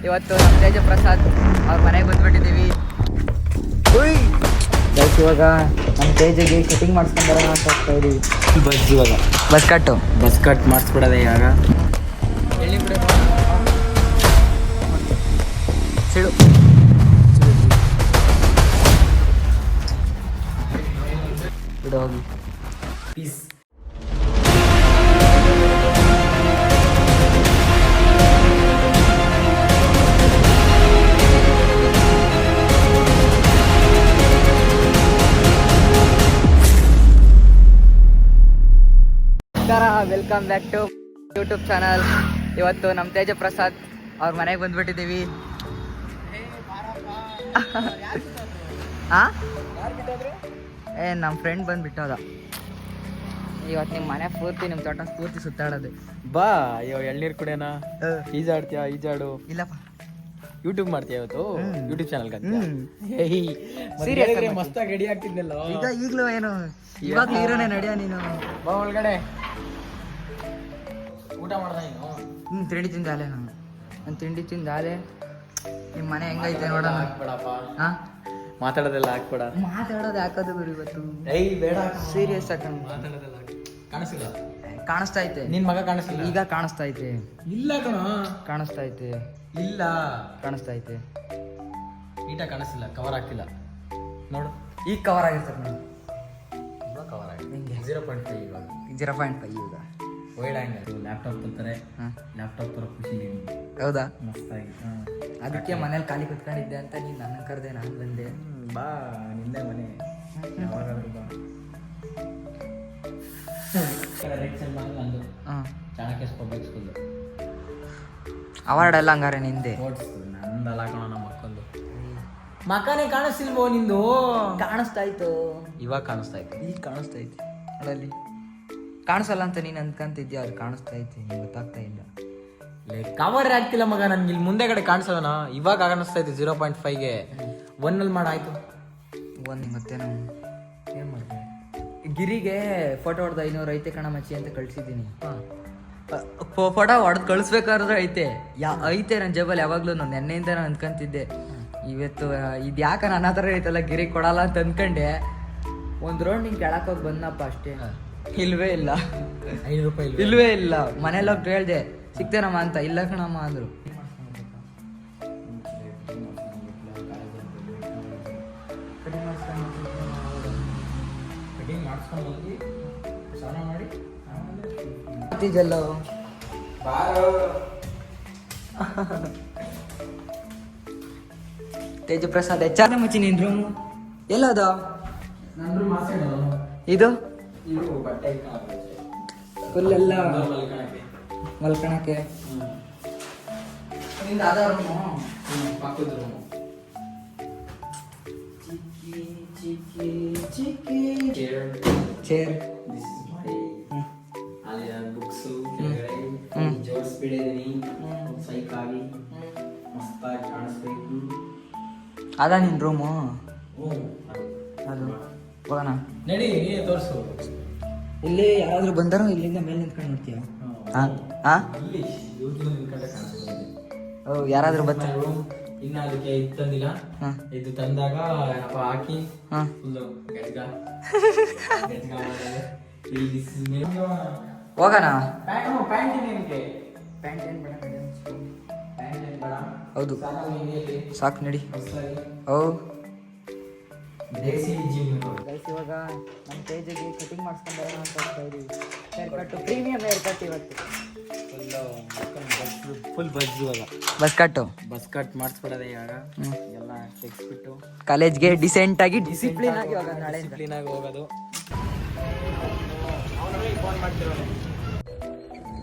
ಇವತ್ತು ನಮ್ಮ ತೇಜ ಪ್ರಸಾದ್ ಅವ್ರ ಮನೆಗೆ ಬಂದ್ಬಿಟ್ಟಿದ್ದೀವಿ. ಇವಾಗ ನಮ್ಮ ತೇಜಗೆ ಕಟಿಂಗ್ ಮಾಡಿಸ್ಕೊಂಡ್ಬರೋಣ ಅಂತ ಹೋಗ್ತಾ ಇದೀವಿ. ಬಸ್ ಕಟ್ ಮಾಡಿಸ್ಬಿಡೋದೆ ಇವಾಗ. ಸಿಡು ಬಿಡು ಹೋಗಿ piece. Welcome back to YouTube channel. ಇವತ್ತು ನಮ್ಮ ತೇಜ ಪ್ರಸಾದ್ ಅವ್ರ ಮನೆಗೆ ಬಂದ್ಬಿಟ್ಟಿದ್ದೀವಿ. ನಮ್ಮ ಫ್ರೆಂಡ್ ಬಂದ್ಬಿಟ್ಟೋದ. ಇವತ್ತು ನಿಮ್ಮ ಮನೆ ಪೂರ್ತಿ ನಿಮ್ಮ ತೋಟ ಪೂರ್ತಿ ಸುತ್ತಾಡೋದು. ಬಾ ಎಳ್ನೀರು ಕುಡಿಯೋಣ. ಈಜಾಡು. ಇಲ್ಲಪ್ಪ, ಯೂಟ್ಯೂಬ್ ಮಾಡ್ತೀಯ ಇವತ್ತು? ಯೂಟ್ಯೂಬ್ ಚಾನಲ್ ಸೀರಿಯಸ್ ಮಸ್ತಾಗಿ ರೆಡಿ ಆಗ್ತಿದ್ನಲ್ಲ. ಈಗಲೂ ಏನು ಇವಾಗ ಹೀರೋನೇ ನಡಿಯ ನೀನು. ಬಾ ಒಳಗಡೆ. ಊಟ ಮಾಡ್ದ ನೀನು? ತಿಂಡಿ ತಿಂದಾಲೆ. ನಾನು ತಿಂಡಿ ತಿಂದಾಲೆ. ನಿಮ್ಮ ಮನೆ ಹೆಂಗೈತೆ ನೋಡೋಣ. ಹಾಕ್ಬೇಡಪ್ಪ. ಹಾ, ಮಾತಾಡೋದೆಲ್ಲ ಹಾಕ್ಬೇಡ. ಮಾತಾಡೋದು ಯಾಕದು ಗುರು ಇವತ್ತು? ಬೇಡ, ಸೀರಿಯಸ್ ಹಾಕೊಂಡು ಮಾತಾಡೋದೆಲ್ಲ ಕಾಣಿಸಿಲ್ಲ. ಕಾಣಿಸ್ತಾ ಐತೆ. ನಿನ್ ಮಗ ಕಾಣಿಸ್ತಿಲ್ಲ. ಈಗ ಕಾಣಿಸ್ತಾ ಐತೆ. ಇಲ್ಲ ಕಣ, ಕಾಣಿಸ್ತಾ ಐತೆ. ಇಲ್ಲ ಕಾಣಿಸ್ತಾ ಐತೆ. ನೀಟಾಗಿ ಕಾಣಿಸ್ತಿಲ್ಲ, ಕವರ್ ಆಗ್ತಿಲ್ಲ ನೋಡು. ಈಗ ಕವರ್ ಆಗಿರ್ತಾರೆ ನೋಡಿ. ಇವಾಗ ಕವರ್ ಆಗಿದೆ. ಹಿಂಗೆ 0.5 ಇವಾಗ 0.5 ಇವಾಗ ವೈಡ್ ಆ್ಯಂಗಲ್. ಲ್ಯಾಪ್ಟಾಪ್ ತಂತಾರೆ. ಲ್ಯಾಪ್ಟಾಪ್ ತರ ಖುಷಿ. ಹೌದಾ? ಮಸ್ತಾಗಿ. ಅದಕ್ಕೆ ಮನೇಲಿ ಖಾಲಿ ಕುತ್ಕೊಂಡಿದ್ದೆ ಅಂತ ನೀನು ನನ್ನ ಕರೆದೆ, ನಾನು ಬಂದೆ. ಬಾ, ನಿಂದೆ ಮನೆ. ಯಾವಾಗಾದ್ರೂ ಬಾ. ನಂದು ಚಾಣಕ್ಯ ಪಬ್ಲಿಕ್ ಸ್ಕೂಲ್ ಅವಾರ್ಡ್ ಎಲ್ಲ ಹಂಗಾರೆ ನಿಂದೆ. ನಂದಲ್ಲ ಕಣ, ನಮ್ಮ ಮಕ್ಕಂದು. ಮಕ್ಕನೇ ಕಾಣಿಸ್ತಿಲ್ವೋ ನಿಂದು? ಕಾಣಿಸ್ತಾ ಇತ್ತು. ಇವಾಗ ಕಾಣಿಸ್ತಾ ಇತ್ತು. ಈಗ ಕಾಣಿಸ್ತಾ ಐತೆ. ಅಲ್ಲಲ್ಲಿ ಕಾಣಿಸಲ್ಲ ಅಂತ ನೀನು ಅನ್ಕಂತಿದ್ಯಾ, ಅದು ಕಾಣಿಸ್ತಾ ಐತೆ. ನಿಂಗೆ ಗೊತ್ತಾಗ್ತಾ ಇಲ್ಲ. ಕವರ್ ಆಗ್ತಿಲ್ಲ ಮಗ. ನನ್ಗೆ ಇಲ್ಲಿ ಮುಂದೆ ಕಡೆ ಕಾಣಿಸೋಣ. ಇವಾಗ ಕಾಣಿಸ್ತಾ ಇತ್ತು 0.5ಗೆ. 1 ಮಾಡಾಯ್ತು. ಒಂದು ಮತ್ತೆ ನಾವು ಏನು ಮಾಡ್ತೀವಿ? ಗಿರಿಗೆ ಫೋಟೋ ಹೊಡೆದು 500 ಐತೆ ಕಣ ಮಚ್ಚಿ ಅಂತ ಕಳಿಸಿದ್ದೀನಿ. ಫೋಟೋ ಹೊಡೆದು ಕಳಿಸ್ಬೇಕಾದ್ರೆ ಐತೆ. ಐತೆ ನನ್ನ ಜೇಬಲ್ಲಿ ಯಾವಾಗಲೂ. ನಾನು ನೆನ್ನೆಯಿಂದ ನಾನು ಅಂದ್ಕೊಂತಿದ್ದೆ ಇವತ್ತು ಇದು ಯಾಕೆ ನನ್ನ ಹತ್ರ ಐತಲ್ಲ ಗಿರಿಗೆ ಕೊಡಲ್ಲ ಅಂತ ಅಂದ್ಕೊಂಡೆ. ಒಂದು ರೌಂಡ್ ಹಿಂಗೆ ಕೆಳಕ್ಕೆ ಹೋಗಿ ಬಂದಪ್ಪ ಅಷ್ಟೇ. ಇಲ್ವೇ ಇಲ್ಲ. 5 ರೂಪಾಯಿ ಇಲ್ವೇ ಇಲ್ಲ. ಮನೇಲಿ ಹೋಗಿ ಹೇಳ್ದೆ ಸಿಗ್ತೇನಮ್ಮ ಅಂತ. ಇಲ್ಲ ಕಣಮ್ಮ ಅಂದರು. ತೇಜ ಪ್ರಸಾದ್ HR ಮಚ್ಚಿ ನಿನ್ ರೂಮು ಎಲ್ಲದ? ಇದು ಫುಲ್ ಎಲ್ಲ ಮಲ್ಕಣಕ್ಕೆ. ನಿಂದ ಅದ ರೂಮು? ಪಕ್ಕದ ರೂಮು. ಚೇರ್. ಅಲ್ಲಿ ಬುಕ್ಸು ಜೋಡಿಸ್ಬಿಡಿದೀನಿ. ಸೈಕಾಗಿ ಮಸ್ತಾಗಿ ಕಾಣಿಸ್ಬೇಕು. ಅದ ನಿನ್ ರೂಮು? ಅದು ಹೋಗೋಣ ನಡಿ, ನೀನೇ ತೋರಿಸು. ಇಲ್ಲಿ ಯಾರಾದ್ರೂ ಬಂದಾರೋ ಇಲ್ಲಿಂದ ಮೇಲೆ ನಿಂತ್ಕೊಂಡು ನೋಡ್ತೀಯ? ಯಾರಾದ್ರೂ ಬರ್ತಾರೆ. ಇನ್ನ ಅದಕ್ಕೆ ಇದು ತಂದಿಲ್ಲ. ಇದು ತಂದಾಗ ಏನಪ್ಪ ಹಾಕಿ ಫುಲ್ಲು ಹೋಗೋಣ. ಹೌದು ಸಾಕು ನಡಿ. ಇವಾಗ ನಮ್ಮ ತೇಜಗೆ ಕಟಿಂಗ್ ಮಾಡಿಸ್ಕೊಂಡ್ಬರೋಣ ಅಂತ ಹೋಗ್ತಾ ಇದೀವಿ. Hair cut, premium hair cut ಇವತ್ತು. Full buzz. ಇವಾಗ ಬಸ್ ಕಟ್ ಮಾಡಿಸ್ಬಿಡೋದೆ ಇವಾಗ. ಎಲ್ಲ ತೆಗ್ಸ್ಬಿಟ್ಟು ಕಾಲೇಜ್ಗೆ ಡಿಸೆಂಟ್ ಆಗಿ ಡಿಸಿಪ್ಲಿನ್ ಆಗಿ ಹೋಗೋದು.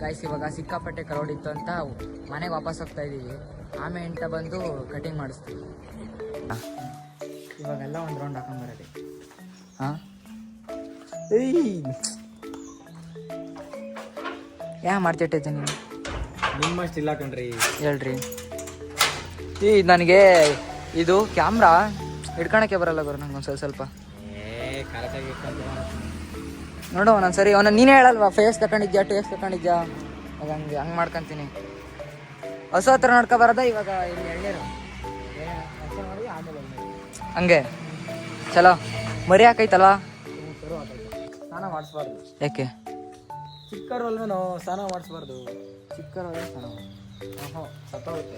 ಗೈಸ್ ಇವಾಗ ಸಿಕ್ಕಾಪಟ್ಟೆ ಕ್ರೌಡ್ ಇತ್ತು ಅಂತ ಮನೆಗೆ ವಾಪಸ್ ಹೋಗ್ತಾ ಇದೀವಿ. ಆಮೇಲೆ ಎಂಟ ಬಂದು ಕಟಿಂಗ್ ಮಾಡಿಸ್ತೀವಿ. ಇವಾಗೆಲ್ಲ ಒಂದು ರೌಂಡ್ ಹಾಕೊಂಬರೋದೆ. ಮಾಡ್ತಿಟ್ಟೈತೆ ನೀನು? ನಿಮ್ಮಷ್ಟು ಇಲ್ಲ ಕಣ್ರಿ. ಹೇಳ್ರಿ. ನನಗೆ ಇದು ಕ್ಯಾಮ್ರಾ ಹಿಡ್ಕೊಳಕ್ಕೆ ಬರಲ್ಲ ಗುರು ನಂಗೆ ಒಂದು ಸ್ವಲ್ಪ. ನೋಡು ಒಂದೊಂದು ಸರಿ ನೀನೇ ಹೇಳಲ್ವಾ ಫೇಸ್ ತಗೊಂಡಿದ್ಯಾ ಟೇಸ್ ತಗೊಂಡಿದ್ಯಾ ಹಂಗೆ ಮಾಡ್ಕೊತೀನಿ. ಹಸು ಹತ್ರ ನೋಡ್ಕೊ ಬರೋದ ಇವಾಗ ಇಲ್ಲಿ ಎಳ್ನೀರು ಮಾಡಿ ಆಮೇಲೆ ಹಂಗೆ ಚಲೋ ಮರಿ ಹಾಕೈತಲ್ವಾ? ಸ್ನಾನ ಮಾಡಿಸ್ಬಾರ್ದು. ಯಾಕೆ? ಚಿಕ್ಕರು ಅಲ್ವೇನೋ ಸ್ನಾನ ಮಾಡಿಸ್ಬಾರ್ದು. ಚಿಕ್ಕರು ಸ್ನಾನ ಸತ್ತೋಗುತ್ತೆ.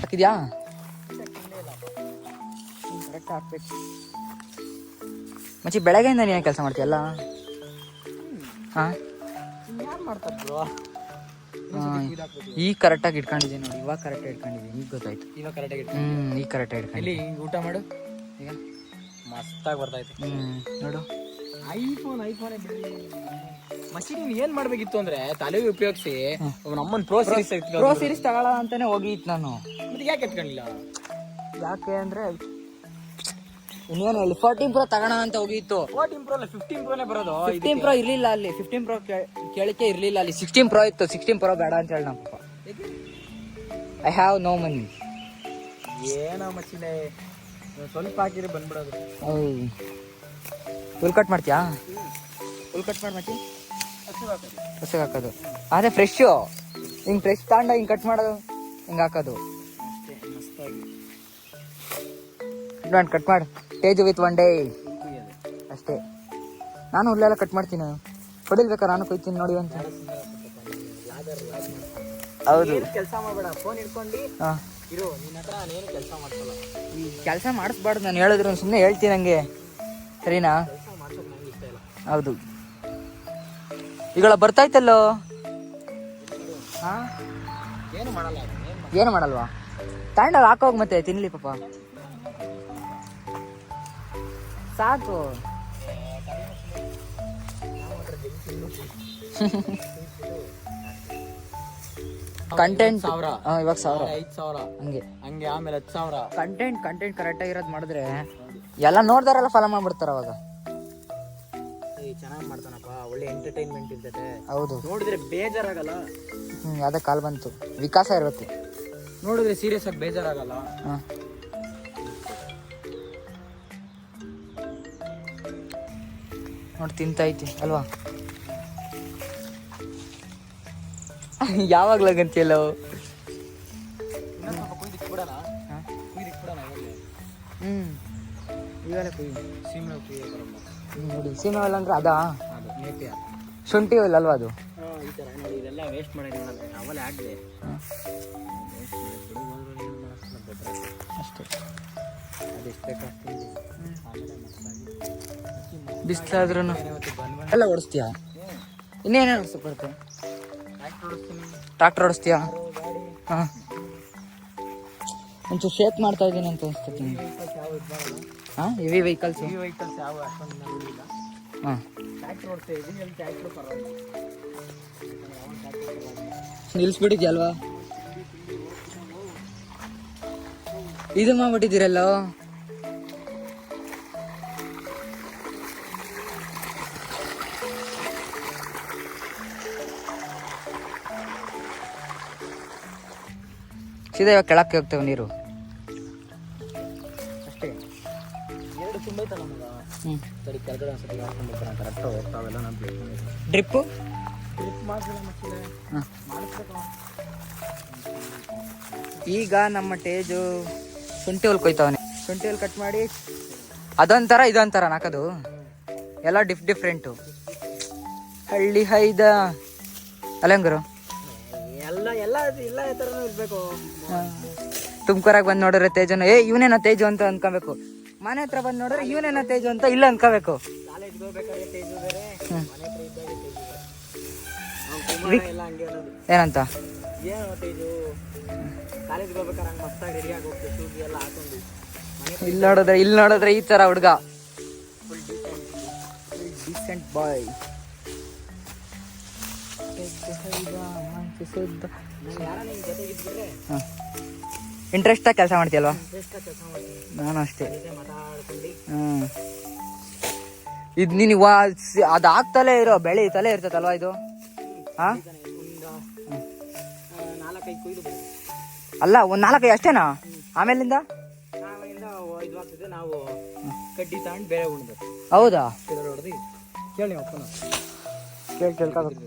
ಹಾಕಿದ್ಯಾ? ಕರೆಕ್ಟ್ ಹಾಕ್ಬೇಕು ಮಚ್ಚಿ. ಬೆಳಗ್ಗೆಯಿಂದ ನೀನು ಕೆಲಸ ಮಾಡ್ತೀಯಲ್ಲ? ಹಾಂ ಯಾರು ಮಾಡ್ತಾರೆ ಬ್ರೋ? ಈಗ ಕರೆಕ್ಟಾಗಿ ಇಟ್ಕೊಂಡಿದ್ದೀನಿ ನೋಡಿ. ಇವಾಗ ಕರೆಕ್ಟಾಗಿ ಇಟ್ಕೊಂಡಿದ್ದೀನಿ. ಈಗ ಗೊತ್ತಾಯ್ತು. ಇವಾಗ ಕರೆಕ್ಟಾಗಿ ಈಗ ಕರೆಕ್ಟಾಗಿ ಇಟ್ಕೊಂಡು ಇಲ್ಲಿ ಊಟ ಮಾಡು. ಈಗ ಮಸ್ತಾಗಿ ಬರ್ತೈತೆ. ನೋಡು ಐಫೋನೇ ಬಿಡಿ ಮಚ್ಚಿ. ನೀನು ಏನು ಮಾಡಬೇಕಿತ್ತು ಅಂದರೆ ತಲೆಗೆ ಉಪಯೋಗಿಸಿ ನಮ್ಮನ್ನು ಪ್ರೋ ಸೀರೀಸ್ ತಗೊಳ ಅಂತಾನೆ ಹೋಗಿತ್ತು ನಾನು. ಮತ್ತೆ ಯಾಕೆ ಎತ್ಕೊಂಡಿಲ್ಲ? ಯಾಕೆ ಅಂದರೆ ಇನ್ನೇನು ಹೇಳಿ 14 Pro ತಗೋಣ ಅಂತ ಹೋಗಿತ್ತು. 14 Pro ಅಲ್ಲ 15 Proನೇ ಬರೋದು. 15 Pro ಇರಲಿಲ್ಲ ಅಲ್ಲಿ. 15 Pro ಕೇಳಿಕೆ ಇರಲಿಲ್ಲ ಅಲ್ಲಿ. 16 Pro ಇತ್ತು. 16 Pro ಬೇಡ ಅಂತ ಹೇಳಿ ನಮ್ಮ ಪಪ್ಪ. I have no money. ಏನೋ ಮಚ್ಚಿಲೆ ಸ್ವಲ್ಪ ಹಾಕಿದ್ರೆ ಬಂದ್ಬಿಡೋದು. ಫುಲ್ ಕಟ್ ಮಾಡ್ತೀಯಾ? ಫುಲ್ ಕಟ್ ಮಾಡಿ ಮಚ್ಚಿ. ಹಸಿಗೆ ಹಾಕೋದು ಅದೇ ಫ್ರೆಶ್ಶು. ಹಿಂಗೆ ಫ್ರೆಶ್ ತಾಂಡ ಹಿಂಗೆ ಕಟ್ ಮಾಡೋದು, ಹಿಂಗೆ ಹಾಕೋದು. ಕಟ್ ಮಾಡಿ ಟೇಜ್ ವಿತ್ ಒನ್ ಡೇ ಅಷ್ಟೇ. ನಾನು ಹುಲ್ಲೆಲ್ಲ ಕಟ್ ಮಾಡ್ತೀನಿ. ಹೊಡಿಲ್ಬೇಕಾ? ನಾನು ಕೊಯ್ತೀನಿ ನೋಡಿ ಅಂತ. ಹೌದು. ಕೆಲಸ ಮಾಡಬೇಡ, ಫೋನ್ ಇಟ್ಕೊಂಡು ಹಾಂ ಇರು. ನಿನ್ನ ಹತ್ರ ನಾನೇನು ಕೆಲಸ ಮಾಡ್ಸಲ್ಲ. ಈ ಕೆಲಸ ಮಾಡಿಸ್ಬಾರ್ದು. ನಾನು ಹೇಳಿದ್ರು ಸುಮ್ಮನೆ ಹೇಳ್ತೀನಿ ಹಂಗೆ, ಸರಿನಾ? ಕೆಲಸ ಮಾಡ್ಸೋದು ನನಗೆ ಇಷ್ಟ ಇಲ್ಲ. ಹೌದು. ಈಗಳ ಬರ್ತಾಯ್ತಲ್ಲೋ. ಹಾಂ ಏನು ಮಾಡಲ್ಲ. ಏನು ಮಾಡಲ್ವಾ? ತಾಂಡಲ್ಲಿ ಹಾಕೋಗಿ ಮತ್ತೆ ತಿನ್ಲಿ ಪಾಪ. ಸಾಕು. ಕಂಟೆಂಟ್ ಸಾವಿರ ಇವಾಗ 1000 5,000 ಹಂಗೆ ಹಂಗೆ ಆಮೇಲೆ 10,000 ಕಂಟೆಂಟ್ ಕರೆಕ್ಟ್ ಆಗಿರೋದು ಮಾಡಿದ್ರೆ ಎಲ್ಲ ನೋಡ್ದಾರೆಲ್ಲ ಫಾಲೋ ಮಾಡ್ಬಿಡ್ತಾರ ಅವಾಗ. ಚೆನ್ನಾಗಿ ಮಾಡ್ತಾನಪ್ಪ, ಒಳ್ಳೆ ಎಂಟರ್ಟೈನ್ಮೆಂಟ್ ಇರ್ತೈತೆ. ಹೌದು, ನೋಡಿದ್ರೆ ಬೇಜಾರಾಗಲ್ಲ. ಯಾವ್ದೇ ಕಾಲ್ ಬಂತು, ವಿಕಾಸ ಇರುತ್ತೆ. ನೋಡಿದ್ರೆ ಸೀರಿಯಸ್ ಆಗಿ ಬೇಜಾರಾಗಲ್ಲ. ಹಾಂ ನೋಡಿ ತಿಂತೈತಿ ಅಲ್ವಾ? ಯಾವಾಗ್ಲಾಗಂತಿಯಲ್ಲ ಇವೆಲ್ಲ ಕುಯ್ ನೋಡಿ. ಸೀಮೆ ಹುಲ್ಲು ಅಂದ್ರೆ ಅದಾ? ಶುಂಠಿ ಹುಲ್ಲು ಅಲ್ವಾ ಅದು? ಈ ಥರ ನೋಡಿ, ಇದೆಲ್ಲ ವೇಸ್ಟ್ ಮಾಡಿ ಅವಲೇ ಆಡಿದೆ ಅಷ್ಟೇ. ಅದೆಷ್ಟು ಬೇಕಾಗ್ತದೆ. ಬಿಸಿಲಾದ್ರೂ ಎಲ್ಲ ಓಡಿಸ್ತೀಯಾ? ಇನ್ನೇನೇನು ಓಡಿಸಕ್ಕೆ ಬರುತ್ತೆ? ಟ್ರಾಕ್ಟರ್ ಓಡಿಸ್ತೀಯಾ? ಹಾಂ, ಒಂಚೂರು ಶೇಕ್ ಮಾಡ್ತಾ ಇದ್ದೀನಿ ಅಂತ ಅನಿಸ್ತೀನಿ. ಹಾಂ, ಹೆವಿ ವೆಹಿಕಲ್ಸ್ ಯಾವ ಅಷ್ಟೊಂದು ನೋಡಿಲ್ಲ. ಹಾಂ, ಟ್ರ್ಯಾಕ್ಟರ್ ಓಡಿಸ್ತಾ ಇದ್ದೀನಿ. ಅಲ್ಲಿ ಟ್ರ್ಯಾಕ್ಟರ್ ಪರವಾಗಿಲ್ಲ, ನಿಲ್ಲಿಸ್ಬಿಟ್ಟಿದ್ಯಲ್ವಾ? ಇದು ಮಾಡ್ಬಿಟ್ಟಿದ್ದೀರಲ್ಲ. ಸೀದಾ ಇವಾಗ ಕೆಳಕ್ಕೆ ಹೋಗ್ತೇವೆ ನೀರು ಅಷ್ಟೇ. ಎರಡು ತುಂಬೈತಲ್ಲ ನಮಗೆ. ಸರಿ, ಕೆಳಗಡೆ ಒಂದ್ಸತಿ ಹಾಕೊಂಡು ಕರೆಕ್ಟ್ ಹೋಗ್ತಾವೆಲ್ಲ. ನಾನು ಡ್ರಿಪ್ಪು ಡ್ರಿಪ್ ಮಾಡಿದ್ರೆ ಮಕ್ಕಳೇ ಮಾಡಿಸ್ಬೇಕು. ಈಗ ನಮ್ಮ ಟೇಜು ಶುಂಠಿ ಹುಲ್ ಕೊಯ್ತಾವನೆ. ಶುಂಠಿ ಹುಲ್ ಕಟ್ ಮಾಡಿ ಅದೊಂಥರ ಇದೊಂಥರ ನಾಕದು ಎಲ್ಲ ಡಿಫ್ರೆಂಟು. ಹಳ್ಳಿ ಹೈದ ಅಲ್ಲ ಹೆಂಗರು ಎಲ್ಲ ಎಲ್ಲ ಎಲ್ಲ ಥರನೂ ಇರಬೇಕು. ತುಮಕೂರಾಗ ಬಂದು ನೋಡಿದ್ರೆ ತೇಜನ ಇವನೇನ ತೇಜು ಅಂತ ಅನ್ಕೋಬೇಕು. ಮನೆ ಹತ್ರ ಬಂದು ನೋಡಿದ್ರೆ ಇವನೇನ ತೇಜು ಅಂತ ಇಲ್ಲ ಅನ್ಕೋಬೇಕು. ಕಾಲೇಜ್ಗೆ ಹೋಗ್ಬೇಕಾದ್ರೆ ತೇಜು ಬೇರೆ, ಮನೆ ಹತ್ರ ಇದ್ದಾಗ ತೇಜು ಬೇರೆ. ಎಲ್ಲ ಹಂಗೆ ಅನ್ನೋದು. ಏನಂತ ಏನು ತೇಜು ಕಾಲೇಜ್ಗೆ ಹೋಗ್ಬೇಕಾದ್ರೆ ಹಂಗೆ ಮಸ್ತಾಗಿ ರೆಡಿಯಾಗಿ ಹೋಗ್ತೀವಿ, ಶೂಸ್ ಎಲ್ಲ ಹಾಕೊಂಡು. ಇಲ್ಲಿ ನೋಡಿದ್ರೆ ಈ ತರ ಹುಡುಗ ಡೀಸೆಂಟ್ ಬಾಯ್. ಇಂಟ್ರೆಸ್ಟ್ ಕೆಲಸ ಮಾಡ್ತೀಯಲ್ವಾ? ನಾನು ಅಷ್ಟೇ. ಇದು ನೀನು ಅದು ಆಗ್ತಲೇ ಇರೋ ಬೆಳೀತಲೇ ಇರ್ತದಲ್ವಾ ಇದು? ಹಾಂ, ಅಲ್ಲ ಒಂದು 4-5 ಅಷ್ಟೇನಾ? ಆಮೇಲಿಂದ ಇದು ಆಗ್ತದೆ. ನಾವು ಕಡ್ಡಿ ತಗೊಂಡು ಬೇರೆ ಉಣ್ಬೇಕು. ಹೌದಾ? ಹೊಡೆದು ಕೇಳಿ ಅಪ್ಪನ ಕೇಳ್ಕೋಬೇಕು.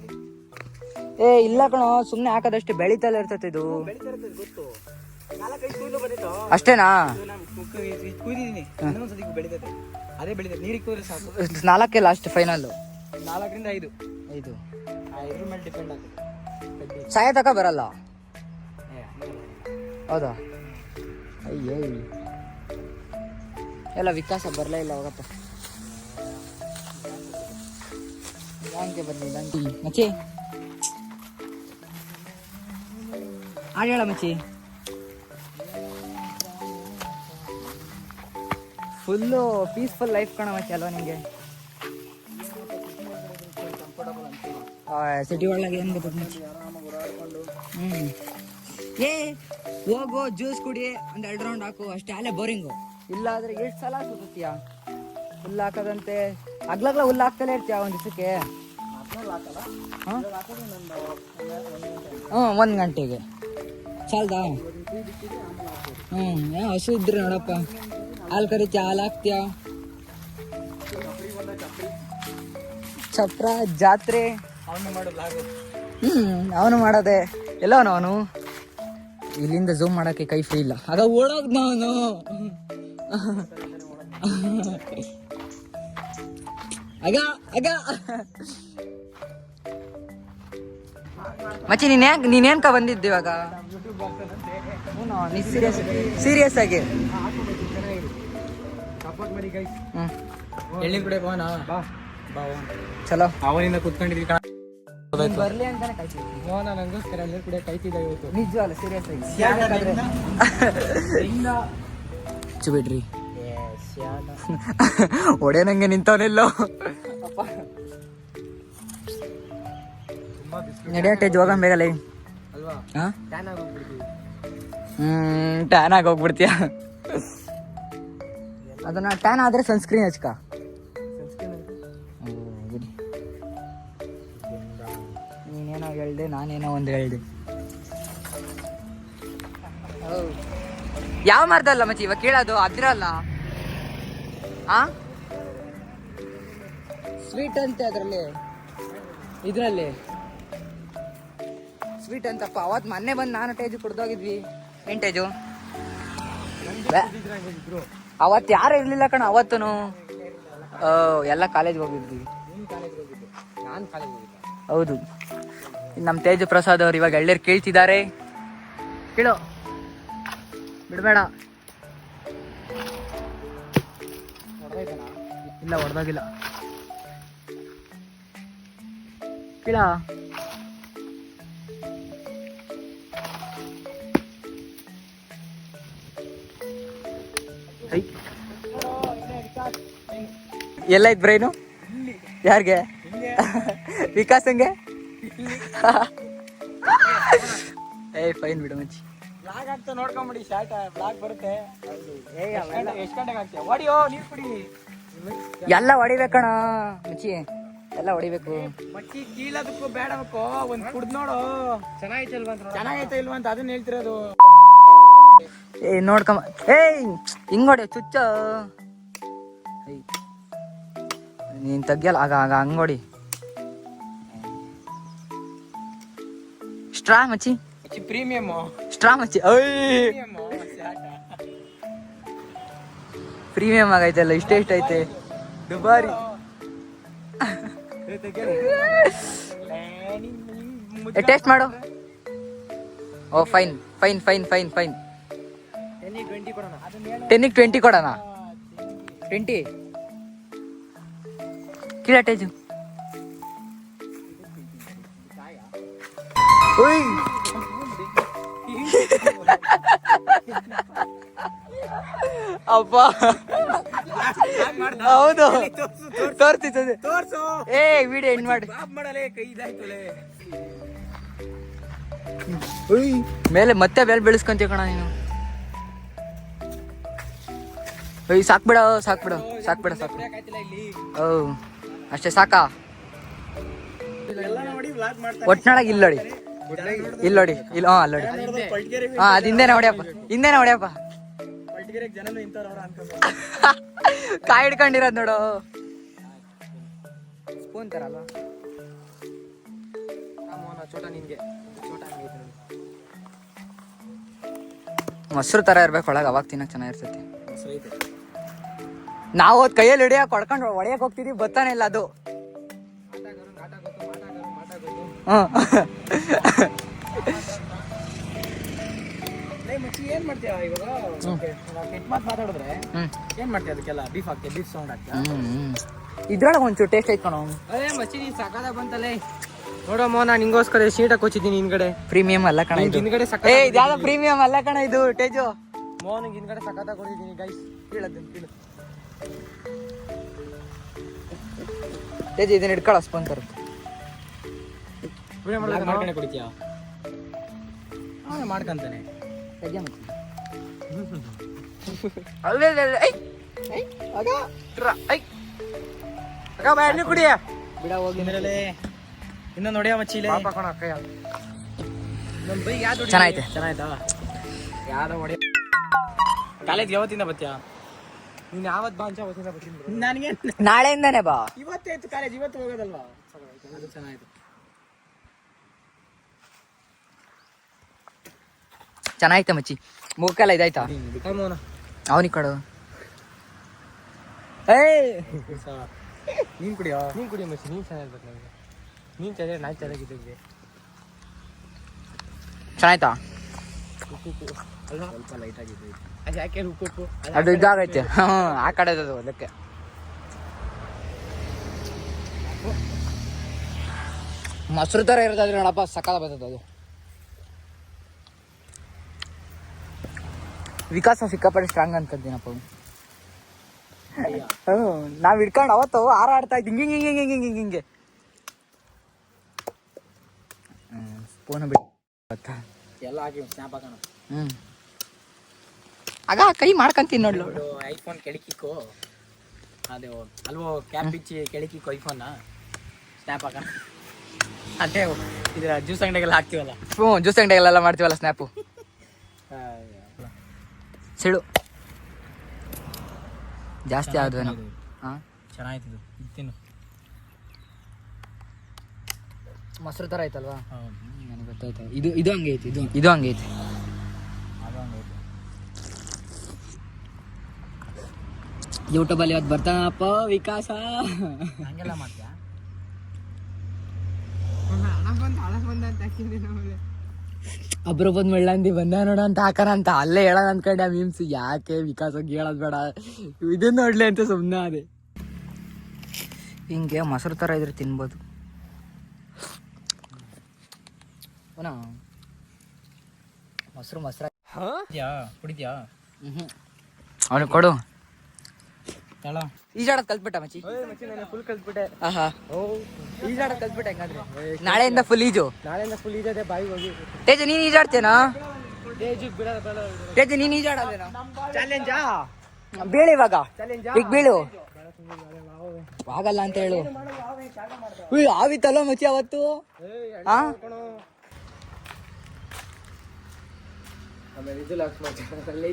ಏ ಇಲ್ಲ ಕಣೋ, ಸುಮ್ನೆ ಹಾಕೋದಷ್ಟೇ, ಬೆಳಿತಲ್ಲ ಇರ್ತೈತೆ ಇದು. ಗೊತ್ತು, 4-5 ಕೂದಲು ಬಂದಿತ್ತು ಅಷ್ಟೇನಾ? ಕೂದಿದ್ದೀನಿ, ಇನ್ನೊಂದ್ಸತಿ ಬೆಳಿತೈತೆ, ಅದೇ ಬೆಳಿತೈತೆ. ನೀರಿಗೆ ಕೂದ್ರೆ ಸಾಕು. 4 ಲಾಸ್ಟ್ ಫೈನಲ್. 4ರಿಂದ 5. 5 ಇದ್ರ ಮೇಲೆ ಡಿಪೆಂಡ್ ಆಗುತ್ತೆ. ಸಾಯ ತಕ ಬರಲ್ಲ. ಹೌದಾ? ಅಯ್ಯೋ, ಎಲ್ಲ ವಿಕಾಸ ಬರಲೇ ಇಲ್ಲ. ಹೋಗಪ್ಪ, ಬ್ಯಾಂಕೆ ಬರಲಿ. ಬ್ಯಾಂಕಿ ಮಚ್ಚಿ ಹಾಡು ಹೇಳ ಮಚ್ಚಿ. ಫುಲ್ಲು ಪೀಸ್ಫುಲ್ ಲೈಫ್ ಕಣ ಮಚ್ಚಿ ಅಲ್ವಾ ನಿಂಗೆ? ಸಿಟಿ ಒಳಗೆ ಏನು ಗೊತ್ತ ಮಚ್ಚಿ? ಏ ಹೋಗು, ಜ್ಯೂಸ್ ಕುಡಿ, ಒಂದು 2 ರೌಂಡ್ ಹಾಕು ಅಷ್ಟೇ, ಅಲ್ಲೇ ಬೋರಿಂಗು. ಇಲ್ಲ ಆದರೆ ಎಷ್ಟು ಸಲ ಸುತ್ತೀಯ? ಹುಲ್ಲು ಹಾಕೋದಂತೆ, ಹಗ್ಲಗ್ಲ ಹುಲ್ಲು ಹಾಕ್ತಲೇ ಇರ್ತೀಯ ಒಂದು ದಿವಸಕ್ಕೆ? ಹಾಂ, 1 ಗಂಟೆಗೆ ಸಾಲ್ದಾ? ಹಸು ಇದ್ರೆ ನೋಡಪ್ಪ, ಹಾಲು ಕರಿತೀಯ, ಹಾಲು ಹಾಕ್ತೀಯ. ಚಪ್ರ ಜಾತ್ರೆ ಅವನು ಮಾಡೋದೆ. ಎಲ್ಲವನು ಅವನು ಇಲ್ಲಿಂದ ಝೂಮ್ ಮಾಡೋಕ್ಕೆ ಕೈ ಫ್ರೀ ಇಲ್ಲ. ಆಗ ಓಡೋದ್ ನಾನು. ಆಗ ಆಗ ಮಚ್ಚಿ ನೀನೇನ್ಕ ಬಂದಿದ್ದು ಇವಾಗ? ನೀ ಸೀರಿಯಸ್ ಆಗಿ ಎಳ್ಳಿ ಕೂಡ ಚಲೋ. ಅವನಿಂದ ಕುತ್ಕೊಂಡಿದ್ವಿ ಬರ್ಲಿ ಅಂತಾನೆ ಕಾಯ್ತಿದ್ವಿ. ನಂಗೋಸ್ಕರ ಎಲ್ಲರೂ ಕೂಡ ಕಾಯ್ತಿದ್ದ ಇವತ್ತು. ನಿಜವಲ್ಲ, ಸೀರಿಯಸ್ ಆಗಿ ಬಿಡ್ರಿ. ಒಡೆ ನಂಗೆ ನಿಂತವನೆಲ್ಲೋ. ನಡೆಯಟ್ಟೆ ಹೋಗಂ ಬೇಗಲ್ಲ. ಅಲ್ವಾ? ಟ್ಯಾನ್ ಆಗಿ ಹೋಗ್ಬಿಡ್ತೀಯ. ಅದನ್ನ ಟ್ಯಾನ್ ಆದ್ರೆ ಸನ್ಸ್ಕ್ರೀನ್ ಹಚ್ಕ. ನೀನೇನೋ ಹೇಳ್ದೆ, ನಾನೇನೋ ಒಂದು ಹೇಳ್ದೆ. ಯಾವ ಮರದಲ್ಲ ಮಚ್ಚಿ ಇವಾಗ ಕೇಳೋದು? ಅದ್ರಲ್ಲ ಸ್ವೀಟ್ ಅಂತೆ, ಅದರಲ್ಲಿ ಇದ್ರಲ್ಲಿ ಸ್ವೀಟ್ ಅಂತಪ್ಪ. ಅವತ್ತು ಮೊನ್ನೆ ಬಂದು ನಾನು ಟೇಜು ಕುಡ್ದೋಗಿದ್ವಿ. ಏನ್ ಟೇಜು? ಅವತ್ತು ಯಾರು ಇರ್ಲಿಲ್ಲ ಕಣ. ಅವತ್ತು ಎಲ್ಲ ಕಾಲೇಜ್ಗೆ ಹೋಗಿದ್ವಿ. ಹೌದು. ನಮ್ಮ ತೇಜು ಪ್ರಸಾದ್ ಅವ್ರು ಇವಾಗ ಎಳ್ಳೀರು ಕೇಳ್ತಿದ್ದಾರೆ. ಕೇಳು, ಬಿಡಬೇಡ. ಇಲ್ಲ, ಹೊಡೆದೋಗಿಲ್ಲ. ಕೇಳ. ಎಲ್ಲ ಇದ್ ಬ್ರೈನು ಯಾರಿಗೆ? ವಿಕಾಸಂಗೆ? ಫೈನ್ ಬಿಡು ಮಚ್ಚಿ. ಬ್ಲಾಗ್ ಆಗ್ತಾ ನೋಡ್ಕೊಂಬಿಡಿ, ಶಾರ್ಟ್ ಬ್ಲಾಗ್ ಬರುತ್ತೆ. ಎಷ್ಟು ಗಂಟೆಗೆ ಆಗ್ತೀಯ? ಹೊಡಿಯೋ, ನೀರು ಕುಡಿ. ಎಲ್ಲ ಹೊಡಿಬೇಕಣ ಮಚ್ಚಿ, ಎಲ್ಲ ಹೊಡಿಬೇಕು. ಮಚ್ಚಿ ಕೀಳೋದಕ್ಕೂ ಬೇಡಬೇಕು, ಒಂದ್ ಕುಡ್ದು ನೋಡು ಚೆನ್ನಾಗೈತೆ ಇಲ್ವಾ ಅಂತ ಅದನ್ನ ಹೇಳ್ತಿರೋದು. ನೋಡ್ಕಮ್ಮ. ಹಿಂಗ್ ಹೊಡಿ, ಚುಚ್ಚ. ನೀನ್ ತೆಗಿಯಲ್ಲ ಆಗ ಆಗ ಹಂಗೋಡಿ. ಸ್ಟ್ರಾ ಮಚ್ಚಿ, ಪ್ರೀಮಿಯಮ್ ಸ್ಟ್ರಾ ಮಚ್ಚಿ. ಪ್ರೀಮಿಯಂ ಆಗೈತಲ್ಲ, ಇಷ್ಟೇ ಐತೆ ದುಬಾರಿ. ಟೇಸ್ಟ್ ಮಾಡು. Oh fine fine fine fine fine. 10ಗೆ 20 ಕೊಡೋಣ. 20 ಕಿಲೋ ಟೇಜು. ಅಪ್ಪ ಹೌದು, ತೋರ್ತಿರ್ತದೆ. ವಿಡಿಯೋ ಎಂಡ್ ಮಾಡಿ. ಮೇಲೆ ಮತ್ತೆ ಬೆಲ್ ಬೆಳೆಸ್ಕೊಂತೀವಿ ಕಣ ನೀನು. ಸಾಕ್ಬಿಡ ಸಾಕ್ಬಿಡ ಸಾಕ್ಬಿಡ ಸಾಕು. ಅಷ್ಟೇ ಸಾಕಾ? ಒಟ್ನಾಳಗೆ ಇಲ್ಲೋಡಿ, ಇಲ್ಲೋಡಿ, ಇಲ್ಲ. ಅಲ್ಲೋಡಿ. ಅದ್ ಹಿಂದೆನೆ ಹೊಡಿಯಪ್ಪ, ಹಿಂದೆನೆ ಹೊಡಿಯಪ್ಪ. ಕಾಯಿ ಹಿಡ್ಕೊಂಡಿರೋದ್ ನೋಡು. ಸ್ಪೂನ್ ತರಲ್ಲ. ಚೋಟ ನಿನ್ಗೆ ಚೋಟ ಹಂಗೈತೆ ನೋಡಿ. ಮೊಸರು ಥರ ಇರ್ಬೇಕು ಒಳಗೆ, ಅವಾಗ ತಿನ್ನಕ್ಕೆ ಚೆನ್ನಾಗಿರ್ತೈತಿ. ಮೊಸರು ಐತೆ. ನಾವು ಅದು ಕೈಯಲ್ಲಿ ಹಿಡಿಯಕ್ಕೆ ಹೊಡ್ಕೊಂಡು ಹೊಡೆಯಕ್ಕೆ ಹೋಗ್ತಿದ್ದೀವಿ, ಬರ್ತಾನೆ ಇಲ್ಲ ಅದು. ಮಚ್ಚಿ ಏನ್ ಮಾಡ್ತೀಯ ಇವಾಗ? ಕೆಟ್ಟ ಮಾತು ಮಾತಾಡಿದ್ರೆ ಏನ್ ಮಾಡ್ತೀಯ? ಅದಕ್ಕೆಲ್ಲ ಬೀಫ್ ಹಾಕ್ತೀಯ, ಬೀಫ್ ಸೌಂಡ್ ಹಾಕ್ತೀಯ. ಇದ್ರೊಳಗೆ ಒಂಚೂರು ಟೇಸ್ಟ್ ಐತ್ ಕಣೋ. ಅದೇ ಮಚ್ಚಿ ನೀನ್ ಸಕಾಲ ಬಂತಲ್ಲೇ ನೋಡಮ್ಮ, ನಾನು ಹಿಂಗೋಸ್ಕರ ಸೀಟಾಗಿ ಕೊಚ್ಚಿದ್ದೀನಿ ಹಿಂದ್ಗಡೆ. ಪ್ರೀಮಿಯಂ ಅಲ್ಲ ಕಣ ಇದು. ಹಿಂದ್ಗಡೆ ಏ ಇದ್ಯಾವ್ದು ಪ್ರೀಮಿಯಂ ಅಲ್ಲ ಕಣ ಇದು ಟೇಜು. ಮೋಹನ್ ಹಿಂದ್ಗಡೆ ಸಕಾಲ ಕೊಟ್ಟಿದ್ದೀನಿ ಗೈಸ್. ಕೀಳದ್ದೀನಿ ಕೀಳು. ಟೇಜು ಇದನ್ನ ಹಿಡ್ಕೊಳ್ಳೋ ಸ್ಪೂನ್ ತರುತ್ತೆ. ಮಾಡ್ಕೊಂಡೆ ಕುಡಿತೀಯ? ಮಾಡ್ಕೊಂತಾನೆ. ಕುಡಿಯ ಬಿಡ ಹೋಗಿ. ಇನ್ನೊಂದು ನೋಡಿಯ ಮಚ್ಚಿಲೆ. ಚೆನ್ನಾಯ್ತೆ. ಚೆನ್ನಾಯ್ತಾ? ಯಾವ್ದೋ ಹೊಡೆಯ. ಕಾಲೇಜ್ಗೆ ಯಾವತ್ತಿಂದ ಬರ್ತೀಯ ನೀನ್? ಯಾವತ್ತು ಬಾ ಅಂತ ಅವತ್ತಿಂದ ಬರ್ತೀನಿ. ನನಗೆ ನಾಳೆಯಿಂದಾನೆ ಬಾ. ಇವತ್ತೇ ಇತ್ತು ಕಾಲೇಜ್, ಇವತ್ತು ಹೋಗೋದಲ್ವಾ? ಅದು ಚೆನ್ನಾಯ್ತು. ಚೆನ್ನಾಯ್ತ ಮಚ್ಚಿ. ಮುಖಕ್ಕೆಲ್ಲ ಇದಾಯ್ತಾ? ಅವನಿಗೆ ಕೊಡು. ನೀನ್ ಕುಡಿಯೋ, ನೀನ್ ಕುಡಿಯೋ ಮಚ್ಚಿ. ನೀನ್ ಚೆನ್ನಾಗಿರ್ಬೇಕು ನಮಗೆ. ನೀನ್ ಚೆನ್ನಾಗಿ, ನಾಯಿ ಚೆನ್ನಾಗಿದ್ದೀವಿ. ಚೆನ್ನಾಯ್ತಾ? ಅಲ್ಲ ಸ್ವಲ್ಪ ಲೈಟ್ ಆಗಿದೆ. ಅದು ಯಾಕೆ ಉಪ್ಪು? ಅದು ಇದಾಗೈತೆ. ಆ ಕಡೆ ಅದು ಅದಕ್ಕೆ. ಮೊಸರು ಥರ ಇರೋದಾದ್ರೆ ನೋಡಪ್ಪ, ಸಕಾಲ ಬರ್ತದೆ ಅದು. ವಿಕಾಸ ಸಿಕ್ಕಾಪಟ್ಟೆ ಸ್ಟ್ರಾಂಗ್ ಅನ್ಕೊಂತೀನಪ್ಪ. ನಾವ್ ಹಿಡ್ಕೊಂಡು ಅವತ್ತು ಹಾರಾಡ್ತಾ ಇದ್ವಿ ಹಿಂಗೆ ಹಿಂಗೆ ಹಿಂಗೆ ಹಿಂಗೆ ಹಿಂಗೆ ಹಿಂಗೆ. ಸ್ಪೂನ್ ಬಿಟ್ಟು ಎಲ್ಲ ಹಾಕಿ ಸ್ನ್ಯಾಪ್ ಹಾಕೋಣ. ಆಗ ಕೈ ಮಾಡ್ಕೊಂತೀನಿ ನೋಡ್ಲು. ಐಫೋನ್ ಕೆಳಕಿಕ್ಕು, ಅದೇ ಅಲ್ವೋ ಕ್ಯಾಪ್ ಬಿಚ್ಚಿ ಕೆಳಕಿಕ್ಕು ಐಫೋನ್ನ ಸ್ನ್ಯಾಪ್ ಹಾಕೋಣ. ಅದೇ ಇದ್ರ ಜ್ಯೂಸ್ ಅಂಗಡಿಗೆಲ್ಲ ಹಾಕ್ತೀವಲ್ಲ. ಜ್ಯೂಸ್ ಅಂಗಡಿಗೆಲ್ಲ ಮಾಡ್ತೀವಲ್ಲ ಸ್ನ್ಯಾಪು. ಸಿಡು ಜಾಸ್ತಿ ಆದ್ವೇನೋ. ಚೆನ್ನಾಯ್ತು. ತಿನ್ನು. ಮೊಸರು ಥರ ಆಯ್ತಲ್ವಾ? ನನಗೆ ಗೊತ್ತಾಯ್ತು. ಇದು ಹಂಗೆ ಐತಿ. ಇದು ಹಂಗೆ ಐತಿ. ಯೂಟ್ಯೂಬಲ್ಲಿ ಇವತ್ತು ಬರ್ತಾನಪ್ಪ ವಿಕಾಸ. ಹಂಗೆಲ್ಲ ಮಾಡ್ತೀಯಾ? ಒಬ್ರು ಬಂದು ಮೆಳ್ಳಂದಿ ಬಂದ ನೋಡ ಅಂತ ಹಾಕೋಣ ಅಂತ ಅಲ್ಲೇ ಹೇಳೋಣ ಅಂದ್ಕೊಂಡೆ. ಮೀಮ್ಸ್ ಯಾಕೆ ವಿಕಾಸಕ್ಕೆ ಹೇಳೋದು ಬೇಡ, ಇದನ್ನ ನೋಡ್ಲಿ ಅಂತ ಸುಮ್ಮನೆ ಅದೇ. ಹಿಂಗೆ ಮೊಸರು ಥರ ಇದ್ರೆ ತಿನ್ಬೋದು. ಮೊಸರು ಕುಡಿದ್ಯಾ? ಅವನಿಗೆ ಕೊಡು. ತಳ ಈಜಾಡೋದು ಕಲ್ತ್ಬಿಟ್ಟ ಮಚ್ಚಿ. ಫುಲ್ ಕಲ್ತ್ಬಿಟ್ಟೆ. ಆಹಾ, ಈಜಾಡೋದು ಕಲ್ತ್ಬಿಟ್ಟೆ. ಹೆಂಗಂದ್ರೆ ನಾಳೆಯಿಂದ ಫುಲ್ ಈಜು. ನಾಳೆಯಿಂದ ಫುಲ್ ಈಜದೆ. ಬಾಯಿಗೆ ಹೋಗಿ. ತೇಜು ನೀನು ಈಜಾಡ್ತೇನಾ? ಬಿಡೋದ ತೇಜು ನೀನು ಈಜಾಡೋದೇನೋ? ಚಾಲೆಂಜಾ? ಬೀಳು ಇವಾಗ. ಈಗ ಬೀಳು. ಆಗಲ್ಲ ಅಂತ ಹೇಳು. ಆವಿತ್ತಲ್ಲ ಮಚ್ಚಿ ಅವತ್ತು.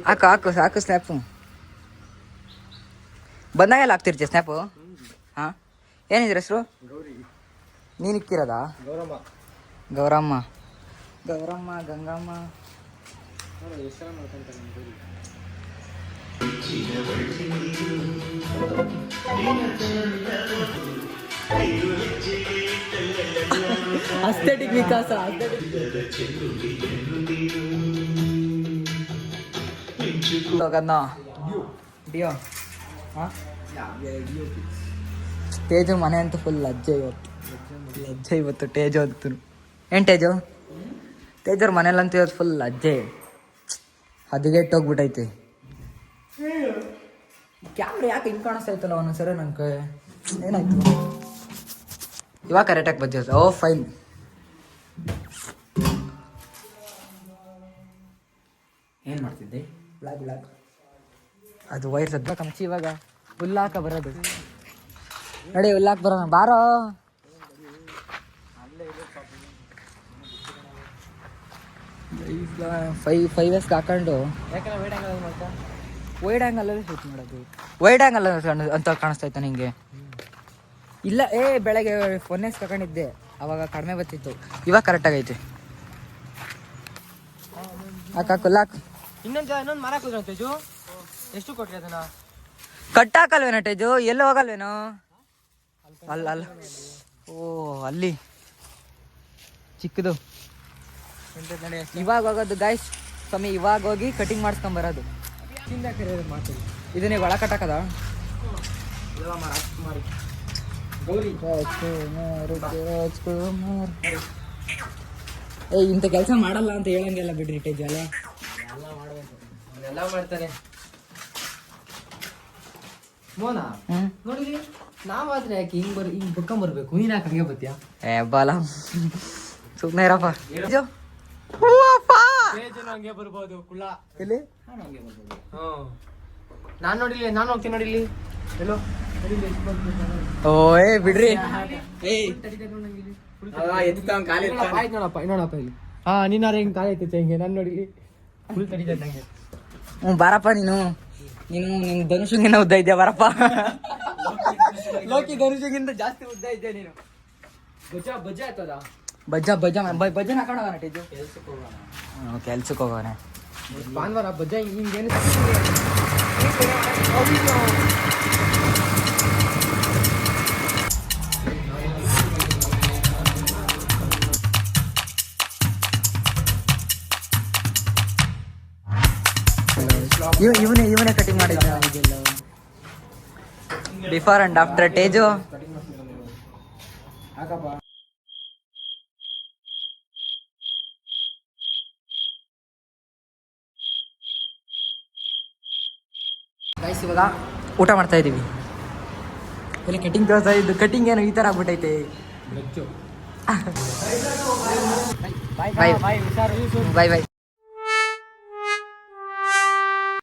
ಹಾಕು ಹಾಕು ಸಾಕು ಸ್ನ್ಯಾಪು. ಬಂದಾಗೆಲ್ಲ ಹಾಕ್ತಿರ್ತೀಯ ಸ್ನ್ಯಾಪು? ಹಾಂ, ಏನಿದ್ರ ಹೆಸರು? ನೀನು ಇಕ್ಕಿರೋದಾ? ಗೌರಮ್ಮ, ಗಂಗಮ್ಮ. ಅಸ್ಥೆಟಿಕ್ ವಿಕಾಸ. ಡಿಯೋ. ತೇಜು ಮನೆ ಅಂತೂ ಫುಲ್ ಲಜ್ಜೆ ಇವತ್ತು ತೇಜು ಅಂತೂ. ಏನು ಟೇಜು? ತೇಜವ್ರ ಮನೇಲಂತೂ ಇವತ್ತು ಫುಲ್ ಲಜ್ಜೆ. ಹದಗೆಟ್ಟೋಗ್ಬಿಟ್ಟೈತೆ. ಕ್ಯಾಮ್ರಾ ಯಾಕೆ ಹಿಂಗೆ ಕಾಣಿಸ್ತಾ ಇತ್ತಲ್ಲ ಒಂದೊಂದ್ಸರಿ ನನಗೆ. ಏನಾಯ್ತು ಇವಾಗ? ಕರೆಕ್ಟಾಗಿ ಬಜ್ಜೋದು. ಓ ಫೈನ್. ಏನು ಮಾಡ್ತಿದ್ದೆ? ಬ್ಲಾಕ್ ಅದು ವೈರ್ ಸದ್ದ ಕಮ್ಚಿ. ಇವಾಗ ಹುಲ್ಲಾಕ ಬರೋದು ನಡಿ, ಹುಲ್ಲಾಕ ಬರೋಣ ಬಾರೋ. ಫೈವ್ ಇಯರ್ಸ್ಗೆ ಹಾಕೊಂಡು ವೈಡ್ ಆ್ಯಂಗಲಲ್ಲಿ ಶೂಟ್ ಮಾಡೋದು. ವೈಡ್ ಆ್ಯಂಗಲ್ ಅಂತ ಕಾಣಿಸ್ತಾ ಇತ್ತು ನಿಂಗೆ? ಇಲ್ಲ, ಬೆಳಗ್ಗೆ ಫೋನೇಸ್ ತಗೊಂಡಿದ್ದೆ. ಅವಾಗ ಕಡಿಮೆ ಬರ್ತಿತ್ತು, ಇವಾಗ ಕರೆಕ್ಟಾಗೈತೆ. ಹಾಕು ಲಾಕ್. ಇನ್ನೊಂದು ಮರ ಕೂದ್ರ ತೇಜು, ಎಷ್ಟು ಕೊಟ್ರಿ ಅದನ್ನ? ಕಟ್ಟಾಕಲ್ವೇನೋ ಟೇಜು, ಎಲ್ಲೂ ಹೋಗಲ್ವೇನೋ? ಅಲ್ಲ ಅಲ್ಲ, ಓ ಅಲ್ಲಿ ಚಿಕ್ಕದು. ಇವಾಗ ಹೋಗೋದು ಗಾಯ್ಸ್ ಸ್ವಾಮಿ, ಇವಾಗ ಹೋಗಿ ಕಟಿಂಗ್ ಮಾಡಿಸ್ಕೊಂಬರೋದು. ಇದನ್ನ ಒಳ ಕಟ್ಟಾಕದ ಏ ಇಂಥ ಕೆಲಸ ಮಾಡಲ್ಲ ಅಂತ ಹೇಳಂಗೆಲ್ಲ ಬಿಡ್ರಿ ಟೇಜು. ಅಲ್ಲ ಎಲ್ಲ ಮಾಡ್ತಾನೆ ಮೋನ. ನೋಡಿ ನಾವಾದ್ರೆ ಯಾಕೆ ಹಿಂಗ್ ಬಕ್ಕೊಂಬರ್ಬೇಕು, ನೀನ್ ಯಾಕೆ ಹಂಗೆ ಬತ್ತೀಯ? ಏ ಬಾಲ ಸುಮ್ಮನೆ ಇರಪ್ಪ. ಹಂಗೆ ಬರ್ಬೋದು ಕುಳ್ಳ. ಎಲ್ಲಿ ನಾನ್ ನೋಡಿಲಿ, ನಾನು ಹೋಗ್ತೀನಿ ನೋಡಿಲಿ. ಎಲ್ಲೋ ಓ ಏ ಬಿಡ್ರಿ. ನೋಡಪ್ಪ ಇಲ್ಲಿ. ಹಾ ನೀನಾರ ಹಿಂಗ್ ಕಾಲ ಐತೆ ಹಿಂಗೆ, ನಾನು ನೋಡಿಲಿ ಫುಲ್ ತಡಿತೈತೆ ನಂಗೆ. ಬಾರಪ್ಪ ನೀನು ನಿನ್ ಧನುಷಿಗಿಂತ ಉದ್ದ ಇದ್ಯಾ, ಬಾರಪ್ಪ. ಲೋಕಿ ಧನುಷಿಗಿಂತ ಜಾಸ್ತಿ ಉದ್ದ ಇದ್ಯಾ ನೀನು. ಬಜ್ಜ ಆಯ್ತದ. ಭಜ್ಜನ ಹಾಕೊಂಡು ಹೋಗೋಣ ಟೇಜು. ಕೆಲ್ಸಕ್ಕೆ ಹೋಗೋಣ. ಭಾನುವಾರ ಬಜ್ಜ ಹಿಂಗೇನು ಇವನೇ ಕಟಿಂಗ್ ಮಾಡಿದ್ದ. ಬಿಫೋರ್ ಅಂಡ್ ಆಫ್ಟರ್ ಟೇಜು. ಗೈಸ್ ಇವಾಗ ಊಟ ಮಾಡ್ತಾ ಇದೀವಿ. ಇಲ್ಲಿ ಕಟಿಂಗ್ ತೋರಿಸ್ತಾ ಇದ್ದು, ಕಟಿಂಗ್ ಏನು ಈ ಥರ ಆಗ್ಬಿಟ್ಟೈತೆ. ಬಾಯ್ ಬಾಯ್.